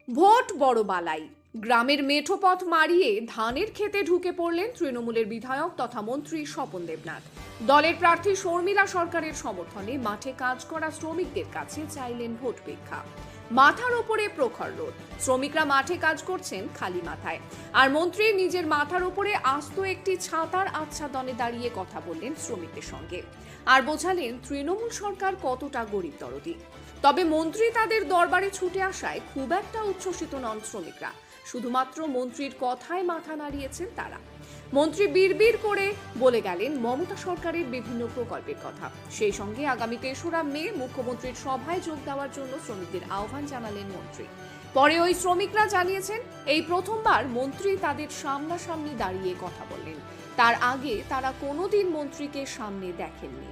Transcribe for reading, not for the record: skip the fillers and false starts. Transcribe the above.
Vote বড় বালাই। গ্রামের মেঠো পথ মারিয়ে ধানের ক্ষেতে ঢুকে পড়লেন তৃণমূলের বিধায়ক তথা মন্ত্রী স্বপন দেবনাথ। দলের প্রার্থী শর্মিলা সরকারের সমর্থনে মাঠে কাজ করা শ্রমিকদের কাছে চাইলেন ভোট ভিক্ষা। মাথার ওপরে প্রখর রোদ, শ্রমিকরা মাঠে কাজ করছেন খালি মাথায়, আর মন্ত্রী নিজের মাথার ওপরে আস্ত একটি ছাতার আচ্ছাদনে দাঁড়িয়ে কথা বললেন শ্রমিকদের সঙ্গে, আর বোঝালেন তৃণমূল সরকার কতটা গরিব দরদি। তবে মন্ত্রী তাদের দরবারে ছুটে আসায় খুব একটা উচ্ছ্বসিত নন শ্রমিকরা, শুধুমাত্র মন্ত্রীর কথায় মাথা নাড়িয়েছেন তারা। মন্ত্রী বিড়বিড় করে বলে গেলেন মমতা সরকারের বিভিন্ন প্রকল্পের কথা, সেই সঙ্গে আগামী ৩রা মে মুখ্যমন্ত্রীর সভায় যোগ দেওয়ার জন্য শ্রমিকদের আহ্বান জানালেন মন্ত্রী। পরে ওই শ্রমিকরা জানিয়েছেন এই প্রথমবার মন্ত্রী তাদের সামনাসামনি দাঁড়িয়ে কথা বললেন, তার আগে তারা কোনোদিন মন্ত্রীকে সামনে দেখেননি।